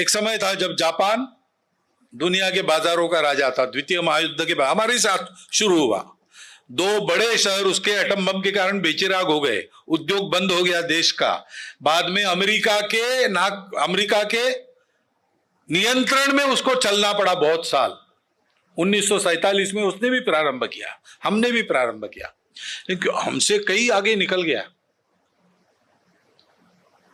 एक समय था जब जापान दुनिया के बाजारों का राजा था। द्वितीय महायुद्ध के बाद हमारे साथ शुरू हुआ। दो बड़े शहर उसके एटम बम के कारण बेचिराग हो गए, उद्योग बंद हो गया देश का। बाद में अमेरिका के नियंत्रण में उसको चलना पड़ा बहुत साल। 1947 में उसने भी प्रारंभ किया, हमने भी प्रारंभ किया, लेकिन हमसे कई आगे निकल गया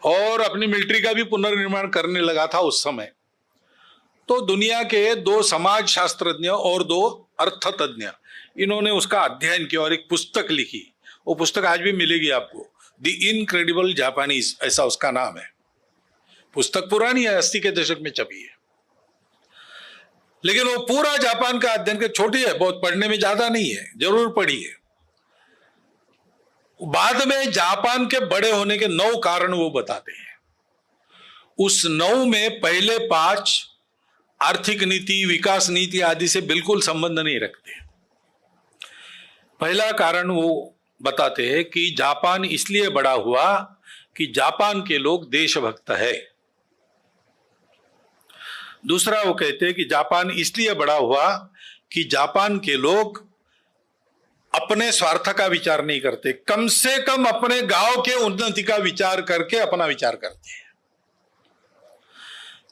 और अपनी मिलिट्री का भी पुनर्निर्माण करने लगा था उस समय। तो दुनिया के दो समाज शास्त्रज्ञ और दो अर्थतज्ञ, इन्होंने उसका अध्ययन किया और एक पुस्तक लिखी। वो पुस्तक आज भी मिलेगी आपको, द इनक्रेडिबल जापानीज, ऐसा उसका नाम है। पुस्तक पुरानी है, 80 के दशक में छपी है, लेकिन वो पूरा जापान का अध्ययन के, छोटी है बहुत, पढ़ने में ज्यादा नहीं है, जरूर पढ़िए। बाद में जापान के बड़े होने के 9 कारण वो बताते हैं। उस 9 में पहले 5 आर्थिक नीति, विकास नीति आदि से बिल्कुल संबंध नहीं रखते। पहला कारण वो बताते हैं कि जापान इसलिए बड़ा हुआ कि जापान के लोग देशभक्त है। दूसरा वो कहते हैं कि जापान इसलिए बड़ा हुआ कि जापान के लोग अपने स्वार्थ का विचार नहीं करते, कम से कम अपने गांव के उन्नति का विचार करके अपना विचार करते हैं।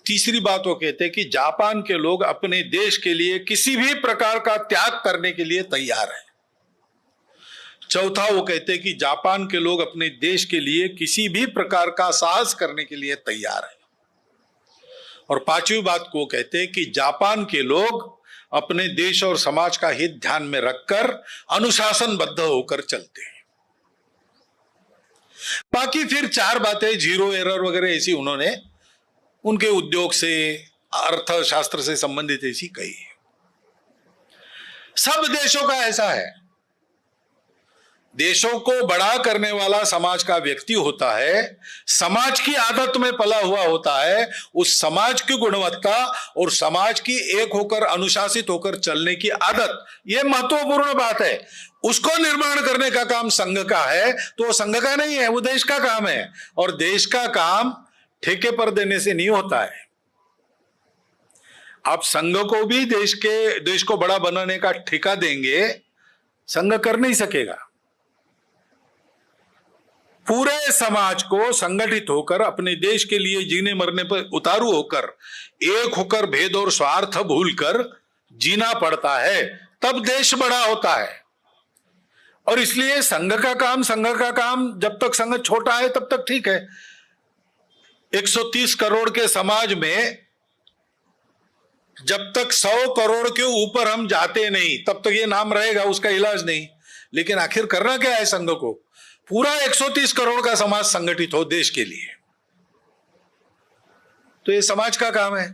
तीसरी बात वो कहते हैं कि जापान के लोग अपने देश के लिए किसी भी प्रकार का त्याग करने के लिए तैयार हैं। चौथा वो कहते हैं कि जापान के लोग अपने देश के लिए किसी भी प्रकार का साहस करने के लिए तैयार हैं। और पांचवी बात को कहते हैं कि जापान के लोग अपने देश और समाज का हित ध्यान में रखकर अनुशासनबद्ध होकर चलते हैं। बाकी फिर 4 बातें जीरो एरर वगैरह ऐसी उन्होंने उनके उद्योग से, अर्थशास्त्र से संबंधित ऐसी कही। सब देशों का ऐसा है। देशों को बड़ा करने वाला समाज का व्यक्ति होता है, समाज की आदत में पला हुआ होता है। उस समाज की गुणवत्ता और समाज की एक होकर, अनुशासित होकर चलने की आदत, यह महत्वपूर्ण बात है। उसको निर्माण करने का काम संघ का है, तो वो संघ का नहीं है, वो देश का काम है। और देश का काम ठेके पर देने से नहीं होता है। आप संघ को भी देश को बड़ा बनाने का ठेका देंगे, संघ कर नहीं सकेगा। पूरे समाज को संगठित होकर अपने देश के लिए जीने मरने पर उतारू होकर, एक होकर, भेद और स्वार्थ भूलकर जीना पड़ता है, तब देश बड़ा होता है। और इसलिए संघ का काम जब तक संघ छोटा है तब तक ठीक है। 130 करोड़ के समाज में जब तक 100 करोड़ के ऊपर हम जाते नहीं, तब तक ये नाम रहेगा, उसका इलाज नहीं। लेकिन आखिर करना क्या है संघ को? पूरा 130 करोड़ का समाज संगठित हो देश के लिए, तो ये समाज का काम है।